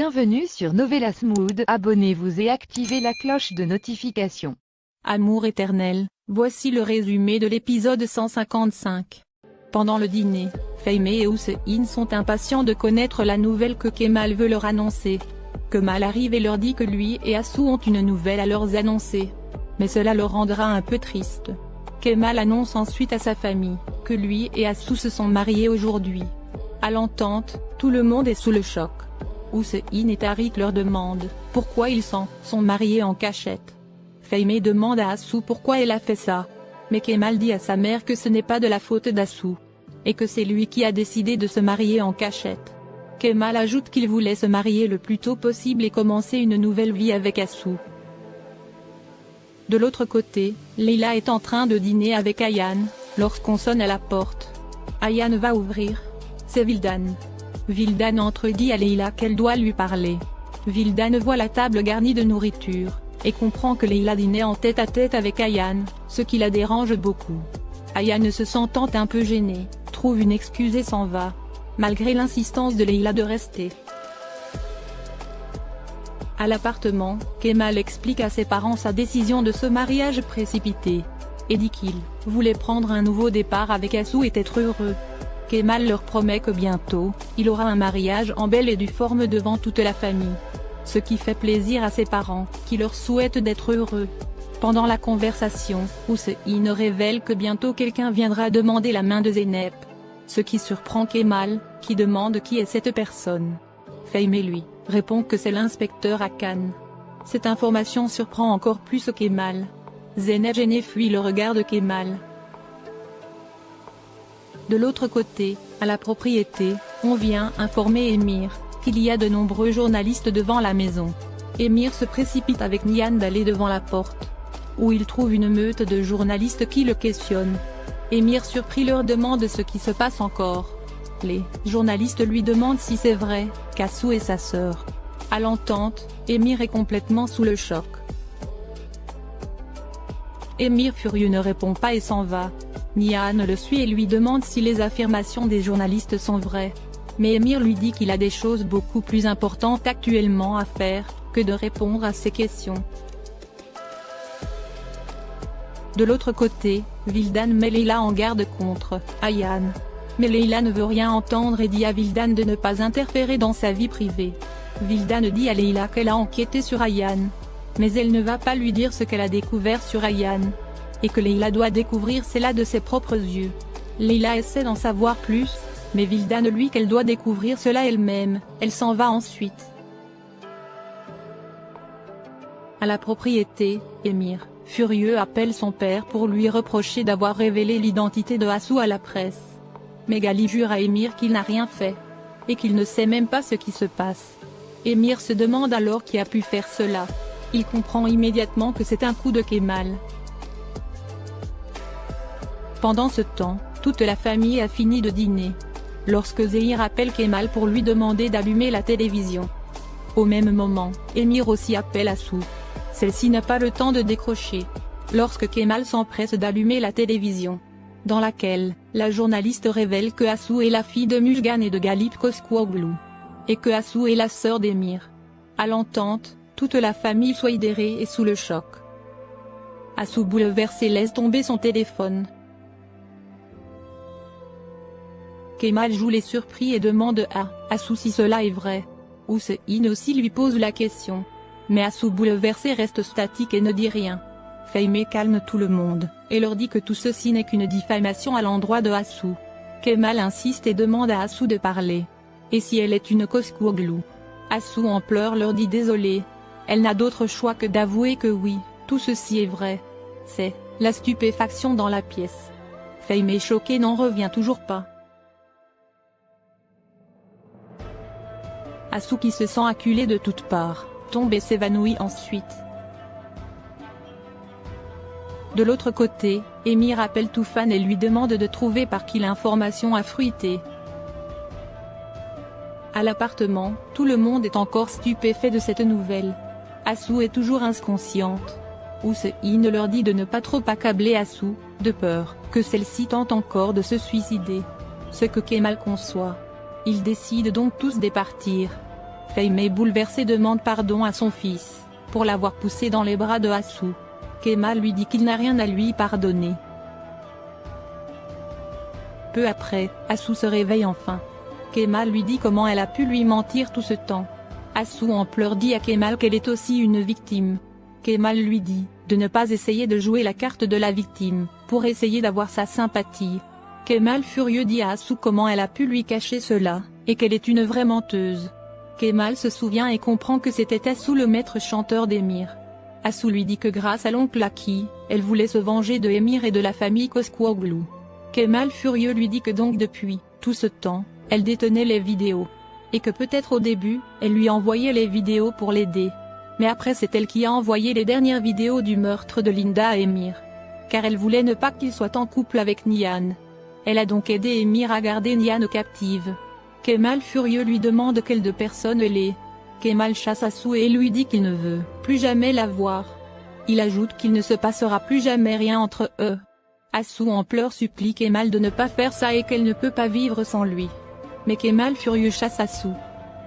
Bienvenue sur Novelas Mood, abonnez-vous et activez la cloche de notification. Amour éternel, voici le résumé de l'épisode 155. Pendant le dîner, Fahimé et Hussein sont impatients de connaître la nouvelle que Kemal veut leur annoncer. Kemal arrive et leur dit que lui et Assou ont une nouvelle à leur annoncer. Mais cela le rendra un peu triste. Kemal annonce ensuite à sa famille, que lui et Assou se sont mariés aujourd'hui. À l'entente, tout le monde est sous le choc. Hussein et Tariq leur demandent pourquoi ils sont mariés en cachette. Fahimé demande à Assou pourquoi elle a fait ça. Mais Kemal dit à sa mère que ce n'est pas de la faute d'Assou. Et que c'est lui qui a décidé de se marier en cachette. Kemal ajoute qu'il voulait se marier le plus tôt possible et commencer une nouvelle vie avec Assou. De l'autre côté, Leila est en train de dîner avec Ayaan, lorsqu'on sonne à la porte. Ayaan va ouvrir. C'est Vildan. Vildan entre et dit à Leila qu'elle doit lui parler. Vildan voit la table garnie de nourriture, et comprend que Leila dînait en tête-à-tête avec Ayaan, ce qui la dérange beaucoup. Ayaan, se sentant un peu gênée, trouve une excuse et s'en va, malgré l'insistance de Leila de rester. À l'appartement, Kemal explique à ses parents sa décision de ce mariage précipité, et dit qu'il voulait prendre un nouveau départ avec Assou et être heureux. Kemal leur promet que bientôt, il aura un mariage en belle et due forme devant toute la famille. Ce qui fait plaisir à ses parents, qui leur souhaitent d'être heureux. Pendant la conversation, Hussein révèle que bientôt quelqu'un viendra demander la main de Zeynep. Ce qui surprend Kemal, qui demande qui est cette personne. Fahimé lui, répond que c'est l'inspecteur Hakan. Cette information surprend encore plus Kemal. Zeynep gêné fuit le regard de Kemal. De l'autre côté, à la propriété, on vient informer Emir qu'il y a de nombreux journalistes devant la maison. Emir se précipite avec Nihan d'aller devant la porte, où il trouve une meute de journalistes qui le questionnent. Emir surpris leur demande ce qui se passe encore. Les journalistes lui demandent si c'est vrai qu'Assou est sa sœur. À l'entente, Emir est complètement sous le choc. Emir furieux ne répond pas et s'en va. Nihan le suit et lui demande si les affirmations des journalistes sont vraies. Mais Emir lui dit qu'il a des choses beaucoup plus importantes actuellement à faire, que de répondre à ces questions. De l'autre côté, Vildan met Leila en garde contre Ayaan. Mais Leila ne veut rien entendre et dit à Vildan de ne pas interférer dans sa vie privée. Vildan dit à Leila qu'elle a enquêté sur Ayaan. Mais elle ne va pas lui dire ce qu'elle a découvert sur Ayaan. Et que Leila doit découvrir cela de ses propres yeux. Leila essaie d'en savoir plus, mais Vildan lui qu'elle doit découvrir cela elle-même, elle s'en va ensuite. À la propriété, Emir, furieux, appelle son père pour lui reprocher d'avoir révélé l'identité de Assou à la presse. Mais Gali jure à Emir qu'il n'a rien fait. Et qu'il ne sait même pas ce qui se passe. Emir se demande alors qui a pu faire cela. Il comprend immédiatement que c'est un coup de Kemal. Pendant ce temps, toute la famille a fini de dîner. Lorsque Zehir appelle Kemal pour lui demander d'allumer la télévision. Au même moment, Emir aussi appelle Assou. Celle-ci n'a pas le temps de décrocher. Lorsque Kemal s'empresse d'allumer la télévision, dans laquelle, la journaliste révèle que Assou est la fille de Mujgan et de Galip Koskoğlu. Et que Assou est la sœur d'Emir. À l'entente, toute la famille soit sidérée et sous le choc. Assou bouleversé laisse tomber son téléphone. Kemal joue les surpris et demande à Assou si cela est vrai. Hussein aussi lui pose la question. Mais Assou bouleversé reste statique et ne dit rien. Fahimé calme tout le monde, et leur dit que tout ceci n'est qu'une diffamation à l'endroit de Assou. Kemal insiste et demande à Assou de parler. Et si elle est une Koskoğlu? Assou en pleurs leur dit désolé. Elle n'a d'autre choix que d'avouer que oui, tout ceci est vrai. C'est la stupéfaction dans la pièce. Fahimé choqué n'en revient toujours pas. Assou qui se sent acculé de toutes parts, tombe et s'évanouit ensuite. De l'autre côté, Emir appelle Toufan et lui demande de trouver par qui l'information a fuité. À l'appartement, tout le monde est encore stupéfait de cette nouvelle. Assou est toujours inconsciente. Hussein leur dit de ne pas trop accabler Assou, de peur que celle-ci tente encore de se suicider. Ce que Kemal conçoit. Ils décident donc tous de partir. Fehime bouleversé demande pardon à son fils, pour l'avoir poussé dans les bras de Hassou. Kemal lui dit qu'il n'a rien à lui pardonner. Peu après, Hassou se réveille enfin. Kemal lui dit comment elle a pu lui mentir tout ce temps. Hassou en pleurs dit à Kemal qu'elle est aussi une victime. Kemal lui dit de ne pas essayer de jouer la carte de la victime, pour essayer d'avoir sa sympathie. Kemal furieux dit à Hassou comment elle a pu lui cacher cela, et qu'elle est une vraie menteuse. Kemal se souvient et comprend que c'était Hassou le maître chanteur d'Emir. Hassou lui dit que grâce à l'oncle Aki, elle voulait se venger de Emir et de la famille Koskoğlu. Kemal furieux lui dit que donc depuis tout ce temps, elle détenait les vidéos. Et que peut-être au début, elle lui envoyait les vidéos pour l'aider. Mais après c'est elle qui a envoyé les dernières vidéos du meurtre de Linda à Emir. Car elle voulait ne pas qu'il soit en couple avec Nihan. Elle a donc aidé Emir à garder Nihan captive. Kemal furieux lui demande quelle de personne elle est. Kemal chasse Hassou et lui dit qu'il ne veut plus jamais la voir. Il ajoute qu'il ne se passera plus jamais rien entre eux. Hassou en pleurs supplie Kemal de ne pas faire ça et qu'elle ne peut pas vivre sans lui. Mais Kemal furieux chasse Hassou.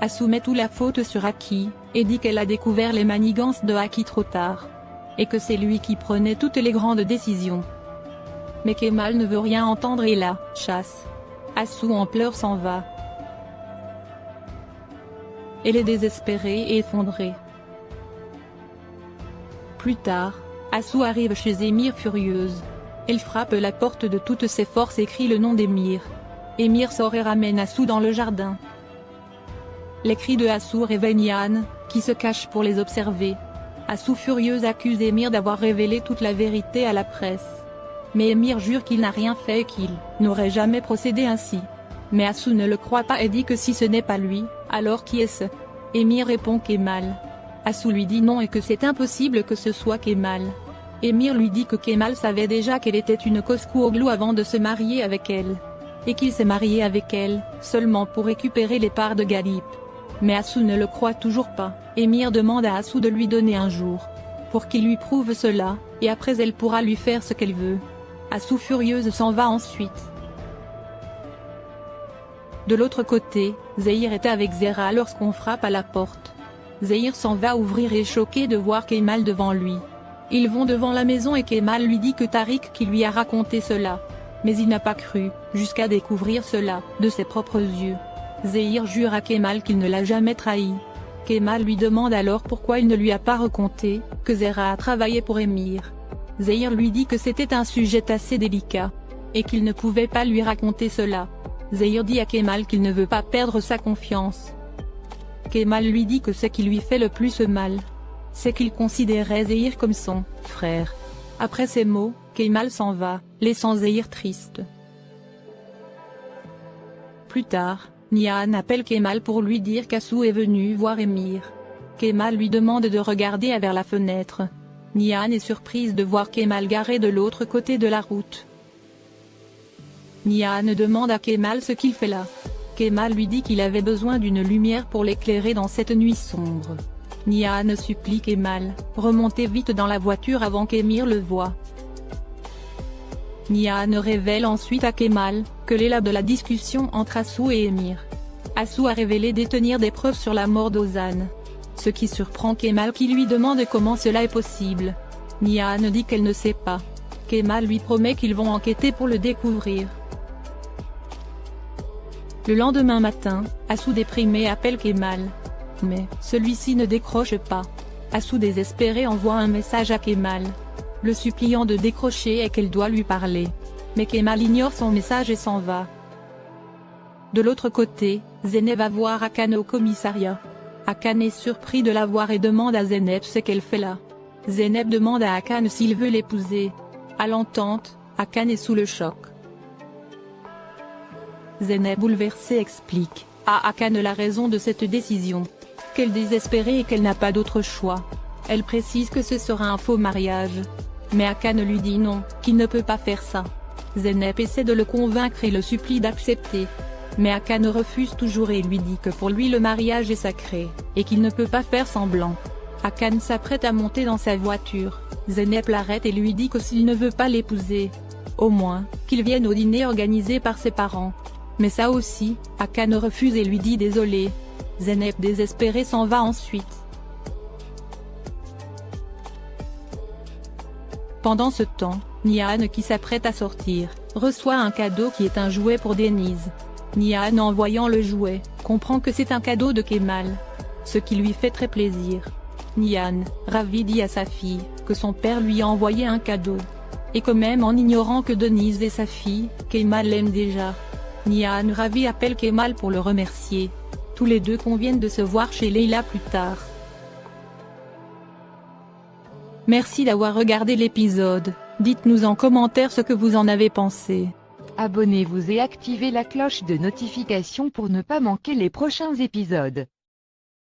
Hassou met toute la faute sur Aki, et dit qu'elle a découvert les manigances de Aki trop tard. Et que c'est lui qui prenait toutes les grandes décisions. Mais Kemal ne veut rien entendre et la chasse. Hassou en pleurs s'en va. Elle est désespérée et effondrée. Plus tard, Hassou arrive chez Emir furieuse. Elle frappe la porte de toutes ses forces et crie le nom d'Emir. Emir sort et ramène Hassou dans le jardin. Les cris de Hassou réveillent Nihan, qui se cache pour les observer. Hassou furieuse accuse Emir d'avoir révélé toute la vérité à la presse. Mais Emir jure qu'il n'a rien fait et qu'il n'aurait jamais procédé ainsi. Mais Hassou ne le croit pas et dit que si ce n'est pas lui, alors qui est-ce? Emir répond Kemal. Hassou lui dit non et que c'est impossible que ce soit Kemal. Emir lui dit que Kemal savait déjà qu'elle était une Koskoğlu avant de se marier avec elle. Et qu'il s'est marié avec elle, seulement pour récupérer les parts de Galip. Mais Hassou ne le croit toujours pas. Emir demande à Hassou de lui donner un jour. Pour qu'il lui prouve cela, et après elle pourra lui faire ce qu'elle veut. Hassou furieuse s'en va ensuite. De l'autre côté, Zahir était avec Zehra lorsqu'on frappe à la porte. Zahir s'en va ouvrir et est choqué de voir Kemal devant lui. Ils vont devant la maison et Kemal lui dit que Tariq qui lui a raconté cela. Mais il n'a pas cru, jusqu'à découvrir cela, de ses propres yeux. Zahir jure à Kemal qu'il ne l'a jamais trahi. Kemal lui demande alors pourquoi il ne lui a pas raconté, que Zehra a travaillé pour Emir. Zahir lui dit que c'était un sujet assez délicat. Et qu'il ne pouvait pas lui raconter cela. Zahir dit à Kemal qu'il ne veut pas perdre sa confiance. Kemal lui dit que ce qui lui fait le plus mal, c'est qu'il considérait Zahir comme son frère. Après ces mots, Kemal s'en va, laissant Zahir triste. Plus tard, Nihan appelle Kemal pour lui dire qu'Hassou est venu voir Emir. Kemal lui demande de regarder vers la fenêtre. Nihan est surprise de voir Kemal garé de l'autre côté de la route. Nihan demande à Kemal ce qu'il fait là. Kemal lui dit qu'il avait besoin d'une lumière pour l'éclairer dans cette nuit sombre. Nihan supplie Kemal, remontez vite dans la voiture avant qu'Emir le voie. Nihan révèle ensuite à Kemal, que est là de la discussion entre Hassou et Emir. Hassou a révélé détenir des preuves sur la mort d'Ozan. Ce qui surprend Kemal qui lui demande comment cela est possible. Nihan dit qu'elle ne sait pas. Kemal lui promet qu'ils vont enquêter pour le découvrir. Le lendemain matin, Hassou déprimé appelle Kemal. Mais celui-ci ne décroche pas. Hassou désespéré envoie un message à Kemal, le suppliant de décrocher et qu'elle doit lui parler. Mais Kemal ignore son message et s'en va. De l'autre côté, Zeynep va voir Hakan au commissariat. Hakan est surpris de la voir et demande à Zeynep ce qu'elle fait là. Zeynep demande à Hakan s'il veut l'épouser. À l'entente, Hakan est sous le choc. Zeynep bouleversée explique à Hakan la raison de cette décision. Qu'elle est désespérée et qu'elle n'a pas d'autre choix. Elle précise que ce sera un faux mariage. Mais Hakan lui dit non, qu'il ne peut pas faire ça. Zeynep essaie de le convaincre et le supplie d'accepter. Mais Hakan refuse toujours et lui dit que pour lui le mariage est sacré, et qu'il ne peut pas faire semblant. Hakan s'apprête à monter dans sa voiture. Zeynep l'arrête et lui dit que s'il ne veut pas l'épouser, au moins, qu'il vienne au dîner organisé par ses parents. Mais ça aussi, Hakan refuse et lui dit désolé. Zeynep désespérée s'en va ensuite. Pendant ce temps, Nihan qui s'apprête à sortir, reçoit un cadeau qui est un jouet pour Denise. Nihan en voyant le jouet, comprend que c'est un cadeau de Kemal. Ce qui lui fait très plaisir. Nihan, ravi dit à sa fille, que son père lui a envoyé un cadeau. Et que même en ignorant que Denise est sa fille, Kemal l'aime déjà. Nihan ravi appelle Kemal pour le remercier. Tous les deux conviennent de se voir chez Leila plus tard. Merci d'avoir regardé l'épisode, dites-nous en commentaire ce que vous en avez pensé. Abonnez-vous et activez la cloche de notification pour ne pas manquer les prochains épisodes.